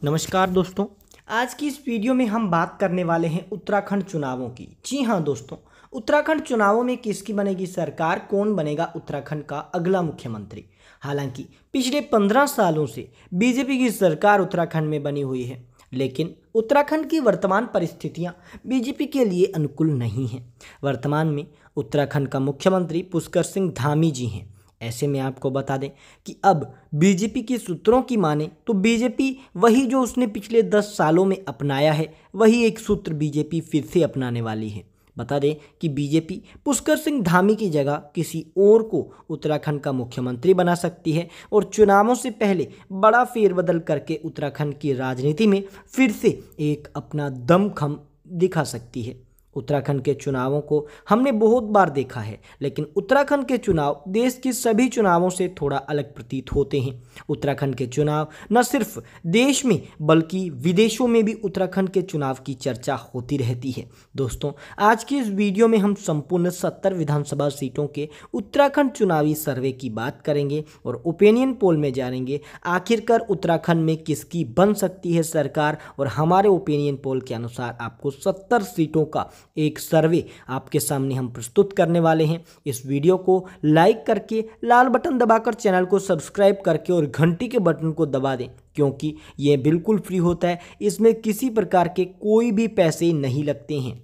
नमस्कार दोस्तों। आज की इस वीडियो में हम बात करने वाले हैं उत्तराखंड चुनावों की। जी हाँ दोस्तों, उत्तराखंड चुनावों में किसकी बनेगी सरकार, कौन बनेगा उत्तराखंड का अगला मुख्यमंत्री। हालांकि पिछले 15 सालों से बीजेपी की सरकार उत्तराखंड में बनी हुई है, लेकिन उत्तराखंड की वर्तमान परिस्थितियां बीजेपी के लिए अनुकूल नहीं हैं। वर्तमान में उत्तराखंड का मुख्यमंत्री पुष्कर सिंह धामी जी हैं। ऐसे में आपको बता दें कि अब बीजेपी के सूत्रों की माने तो बीजेपी वही जो उसने पिछले 10 सालों में अपनाया है, वही एक सूत्र बीजेपी फिर से अपनाने वाली है। बता दें कि बीजेपी पुष्कर सिंह धामी की जगह किसी और को उत्तराखंड का मुख्यमंत्री बना सकती है और चुनावों से पहले बड़ा फेरबदल करके उत्तराखंड की राजनीति में फिर से एक अपना दमखम दिखा सकती है। उत्तराखंड के चुनावों को हमने बहुत बार देखा है, लेकिन उत्तराखंड के चुनाव देश के सभी चुनावों से थोड़ा अलग प्रतीत होते हैं। उत्तराखंड के चुनाव न सिर्फ देश में बल्कि विदेशों में भी उत्तराखंड के चुनाव की चर्चा होती रहती है। दोस्तों, आज की इस वीडियो में हम संपूर्ण 70 विधानसभा सीटों के उत्तराखंड चुनावी सर्वे की बात करेंगे और ओपिनियन पोल में जानेंगे आखिरकार उत्तराखंड में किसकी बन सकती है सरकार। और हमारे ओपिनियन पोल के अनुसार आपको 70 सीटों का एक सर्वे आपके सामने हम प्रस्तुत करने वाले हैं। इस वीडियो को लाइक करके, लाल बटन दबाकर चैनल को सब्सक्राइब करके और घंटी के बटन को दबा दें, क्योंकि ये बिल्कुल फ्री होता है। इसमें किसी प्रकार के कोई भी पैसे नहीं लगते हैं।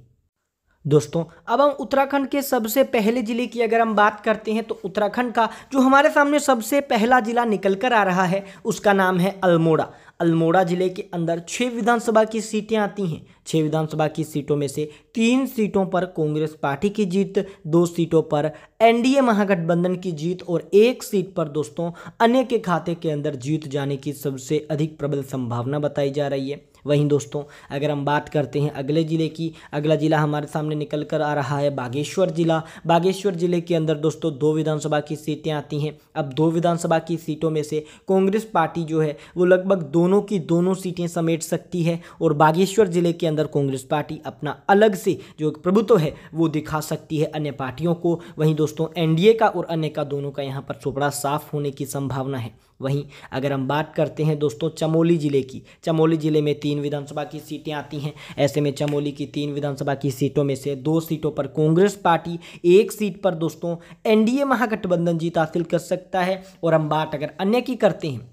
दोस्तों, अब हम उत्तराखंड के सबसे पहले जिले की अगर हम बात करते हैं तो उत्तराखंड का जो हमारे सामने सबसे पहला जिला निकल कर आ रहा है उसका नाम है अल्मोड़ा। अल्मोड़ा जिले के अंदर 6 विधानसभा की सीटें आती हैं। 6 विधानसभा की सीटों में से 3 सीटों पर कांग्रेस पार्टी की जीत, 2 सीटों पर एनडीए महागठबंधन की जीत और 1 सीट पर दोस्तों अन्य के खाते के अंदर जीत जाने की सबसे अधिक प्रबल संभावना बताई जा रही है। वहीं दोस्तों, अगर हम बात करते हैं अगले जिले की, अगला जिला हमारे सामने निकल कर आ रहा है बागेश्वर जिला। बागेश्वर जिले के अंदर दोस्तों 2 विधानसभा की सीटें आती हैं। अब 2 विधानसभा की सीटों में से कांग्रेस पार्टी जो है वो लगभग दोनों की दोनों सीटें समेट सकती है और बागेश्वर जिले के अंदर कांग्रेस पार्टी अपना अलग से जो प्रभुत्व है वो दिखा सकती है अन्य पार्टियों को। वहीं दोस्तों एनडीए का और अन्य का दोनों का यहाँ पर चोपड़ा साफ होने की संभावना है। वहीं अगर हम बात करते हैं दोस्तों चमोली जिले की, चमोली जिले में 3 विधानसभा की सीटें आती हैं। ऐसे में चमोली की 3 विधानसभा की सीटों में से 2 सीटों पर कांग्रेस पार्टी, 1 सीट पर दोस्तों एनडीए महागठबंधन जीत हासिल कर सकता है। और हम बात अगर अन्य की करते हैं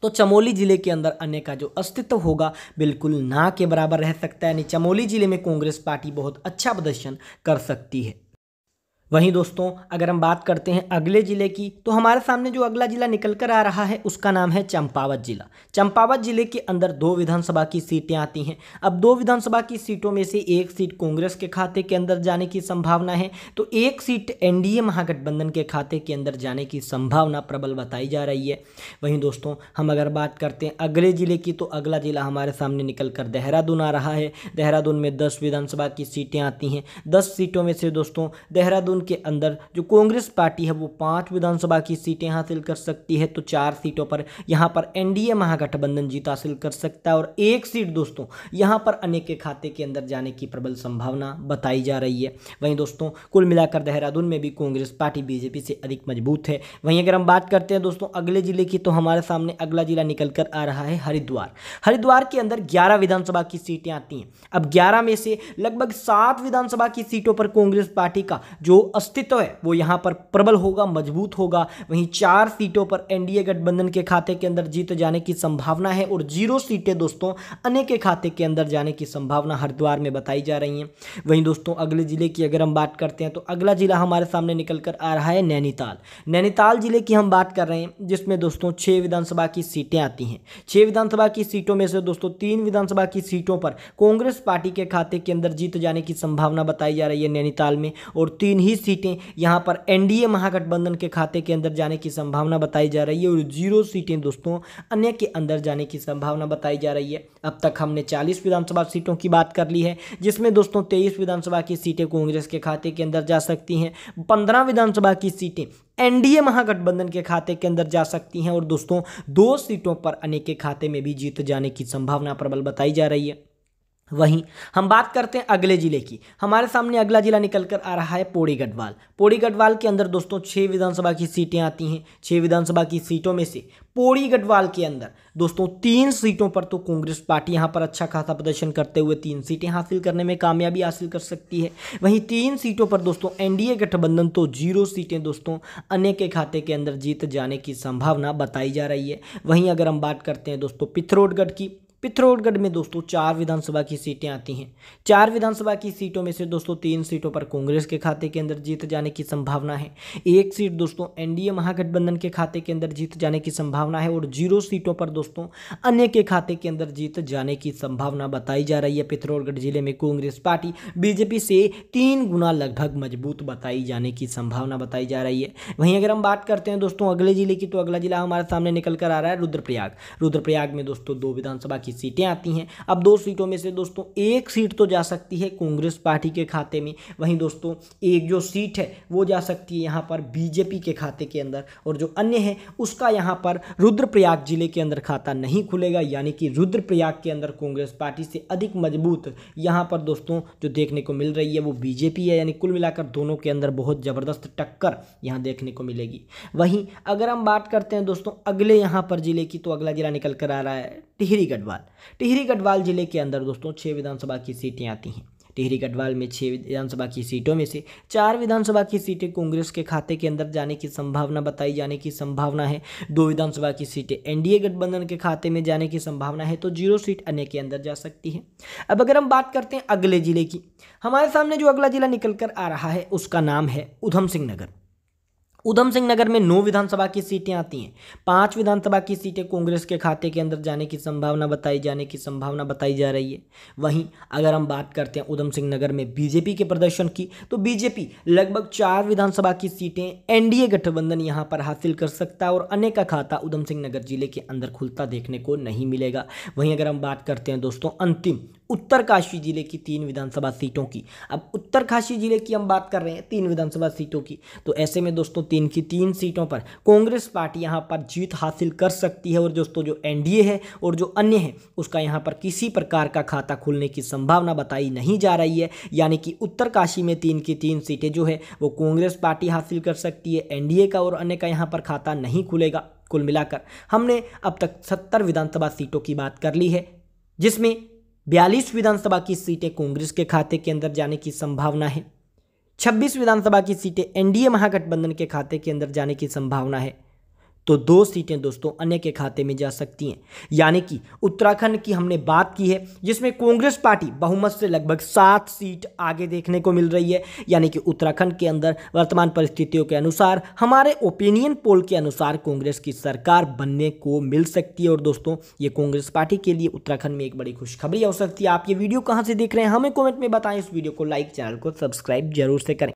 तो चमोली जिले के अंदर अन्य का जो अस्तित्व होगा बिल्कुल ना के बराबर रह सकता है, यानी चमोली जिले में कांग्रेस पार्टी बहुत अच्छा प्रदर्शन कर सकती है। वहीं दोस्तों अगर हम बात करते हैं अगले जिले की तो हमारे सामने जो अगला जिला निकल कर आ रहा है उसका नाम है चंपावत जिला। चंपावत जिले के अंदर 2 विधानसभा की सीटें आती हैं। अब 2 विधानसभा की सीटों में से 1 सीट कांग्रेस के खाते के अंदर जाने की संभावना है, तो 1 सीट एनडीए महागठबंधन के खाते के अंदर जाने की संभावना प्रबल बताई जा रही है। वहीं दोस्तों हम अगर बात करते हैं अगले जिले की तो अगला जिला हमारे सामने निकल कर देहरादून आ रहा है। देहरादून में 10 विधानसभा की सीटें आती हैं। 10 सीटों में से दोस्तों देहरादून के अंदर जो कांग्रेस पार्टी है वो 5 विधानसभा की सीटें हासिल कर सकती है, तो 4 सीटों पर यहां पर एनडीए महागठबंधन जीत हासिल कर सकता है और 1 सीट दोस्तों यहां पर अन्य के खाते के अंदर जाने की प्रबल संभावना बताई जा रही है। वहीं दोस्तों कुल मिलाकर देहरादून में भी कांग्रेस पार्टी बीजेपी से अधिक मजबूत है। वहीं अगर हम बात करते हैं दोस्तों अगले जिले की तो हमारे सामने अगला जिला निकल कर आ रहा है हरिद्वार। हरिद्वार के अंदर 11 विधानसभा की सीटें आती हैं। अब 11 में से लगभग 7 विधानसभा की सीटों पर कांग्रेस पार्टी का जो अस्तित्व है वो यहां पर प्रबल होगा, मजबूत होगा। वहीं 4 सीटों पर एनडीए गठबंधन के खाते के अंदर जीत जाने की संभावना है और 0 सीटें दोस्तों अन्य के खाते के अंदर जाने की संभावना हरिद्वार में बताई जा रही हैं। वहीं दोस्तों अगले जिले की अगर हम बात करते हैं तो अगला जिला हमारे सामने निकल कर आ रहा है नैनीताल। नैनीताल जिले की हम बात कर रहे हैं जिसमें दोस्तों 6 विधानसभा की सीटें आती हैं। 6 विधानसभा की सीटों में से दोस्तों 3 विधानसभा की सीटों पर कांग्रेस पार्टी के खाते के अंदर जीत जाने की संभावना बताई जा रही है नैनीताल में, और 3 ही सीटें यहां पर एनडीए महागठबंधन के खाते के अंदर जाने की संभावना बताई जा रही है और 0 सीटें दोस्तों अन्य के अंदर जाने की संभावना बताई जा रही है। अब तक हमने 40 विधानसभा सीटों की बात कर ली है, जिसमें दोस्तों 23 विधानसभा की सीटें कांग्रेस के खाते के अंदर जा सकती हैं, 15 विधानसभा की सीटें एनडीए महागठबंधन के खाते के अंदर जा सकती हैं और दोस्तों 2 सीटों पर अन्य के खाते में भी जीत जाने की संभावना प्रबल बताई जा रही है। वहीं हम बात करते हैं अगले जिले की। हमारे सामने अगला जिला निकल कर आ रहा है पौड़ी गढ़वाल। पौड़ी गढ़वाल के अंदर दोस्तों 6 विधानसभा की सीटें आती हैं। 6 विधानसभा की सीटों में से पौड़ी गढ़वाल के अंदर दोस्तों 3 सीटों पर तो कांग्रेस पार्टी यहां पर अच्छा खासा प्रदर्शन करते हुए 3 सीटें हासिल करने में कामयाबी हासिल कर सकती है। वहीं 3 सीटों पर दोस्तों एनडीए गठबंधन तो 0 सीटें दोस्तों अन्य के खाते के अंदर जीत जाने की संभावना बताई जा रही है। वहीं अगर हम बात करते हैं दोस्तों पिथौरागढ़ की, पिथौरागढ़ में दोस्तों 4 विधानसभा की सीटें आती हैं। 4 विधानसभा की सीटों में से दोस्तों 3 सीटों पर कांग्रेस के खाते के अंदर जीत जाने की संभावना है। 1 सीट दोस्तों एनडीए महागठबंधन के खाते के अंदर जीत जाने की संभावना है और 0 सीटों पर दोस्तों अन्य के खाते के अंदर जीत जाने की संभावना बताई जा रही है। पिथौरागढ़ जिले में कांग्रेस पार्टी बीजेपी से 3 गुना लगभग मजबूत बताई जाने की संभावना बताई जा रही है। वहीं अगर हम बात करते हैं दोस्तों अगले जिले की, तो अगला जिला हमारे सामने निकल कर आ रहा है रुद्रप्रयाग। रुद्रप्रयाग में दोस्तों 2 विधानसभा की सीटें आती हैं। अब 2 सीटों में से दोस्तों 1 सीट तो जा सकती है कांग्रेस पार्टी के खाते में। वहीं दोस्तों एक जो सीट है वो जा सकती है यहां पर बीजेपी के खाते के अंदर, और जो अन्य है उसका यहां पर रुद्रप्रयाग जिले के अंदर खाता नहीं खुलेगा। यानी कि रुद्रप्रयाग के अंदर कांग्रेस पार्टी से अधिक मजबूत यहां पर दोस्तों जो देखने को मिल रही है वो बीजेपी है। यानी कुल मिलाकर दोनों के अंदर बहुत जबरदस्त टक्कर यहां देखने को मिलेगी। वहीं अगर हम बात करते हैं दोस्तों अगले यहां पर जिले की, तो अगला जिला निकल कर आ रहा है टिहरी गढ़वाल। टिहरी गढ़वाल जिले के अंदर दोस्तों 6 विधानसभा की सीटें आती हैं। टिहरी गढ़वाल में 6 विधानसभा की सीटों में से 4 विधानसभा की सीटें कांग्रेस के खाते के अंदर जाने की संभावना बताई जाने की संभावना है। 2 विधानसभा की सीटें एनडीए गठबंधन के खाते में जाने की संभावना है, तो 0 सीट अन्य के अंदर जा सकती है। अब अगर हम बात करते हैं अगले जिले की, हमारे सामने जो अगला जिला निकल कर आ रहा है उसका नाम है उधम सिंह नगर। उधम सिंह नगर में 9 विधानसभा की सीटें आती हैं। 5 विधानसभा की सीटें कांग्रेस के खाते के अंदर जाने की संभावना बताई जा रही है। वहीं अगर हम बात करते हैं उधम सिंह नगर में बीजेपी के प्रदर्शन की, तो बीजेपी लगभग 4 विधानसभा की सीटें एनडीए गठबंधन यहां पर हासिल कर सकता है और अन्य का खाता उधम सिंह नगर जिले के अंदर खुलता देखने को नहीं मिलेगा। वहीं अगर हम बात करते हैं दोस्तों अंतिम उत्तरकाशी जिले की 3 विधानसभा सीटों की, अब उत्तरकाशी जिले की हम बात कर रहे हैं 3 विधानसभा सीटों की, तो ऐसे में दोस्तों 3 की 3 सीटों पर कांग्रेस पार्टी यहां पर जीत हासिल कर सकती है। और दोस्तों जो एनडीए है और जो अन्य है उसका यहां पर किसी प्रकार का खाता खुलने की संभावना बताई नहीं जा रही है। यानी कि उत्तरकाशी में 3 की 3 सीटें जो है वो कांग्रेस पार्टी हासिल कर सकती है, एनडीए का और अन्य का यहां पर खाता नहीं खुलेगा। कुल मिलाकर हमने अब तक 70 विधानसभा सीटों की बात कर ली है, जिसमें 42 विधानसभा की सीटें कांग्रेस के खाते के अंदर जाने की संभावना है। 26 विधानसभा की सीटें एनडीए महागठबंधन के खाते के अंदर जाने की संभावना है, तो 2 सीटें दोस्तों अन्य के खाते में जा सकती हैं। यानी कि उत्तराखंड की हमने बात की है, जिसमें कांग्रेस पार्टी बहुमत से लगभग 7 सीट आगे देखने को मिल रही है। यानी कि उत्तराखंड के अंदर वर्तमान परिस्थितियों के अनुसार, हमारे ओपिनियन पोल के अनुसार कांग्रेस की सरकार बनने को मिल सकती है। और दोस्तों ये कांग्रेस पार्टी के लिए उत्तराखंड में एक बड़ी खुशखबरी हो सकती है। आप ये वीडियो कहाँ से देख रहे हैं हमें कॉमेंट में बताएं। इस वीडियो को लाइक, चैनल को सब्सक्राइब जरूर से करें।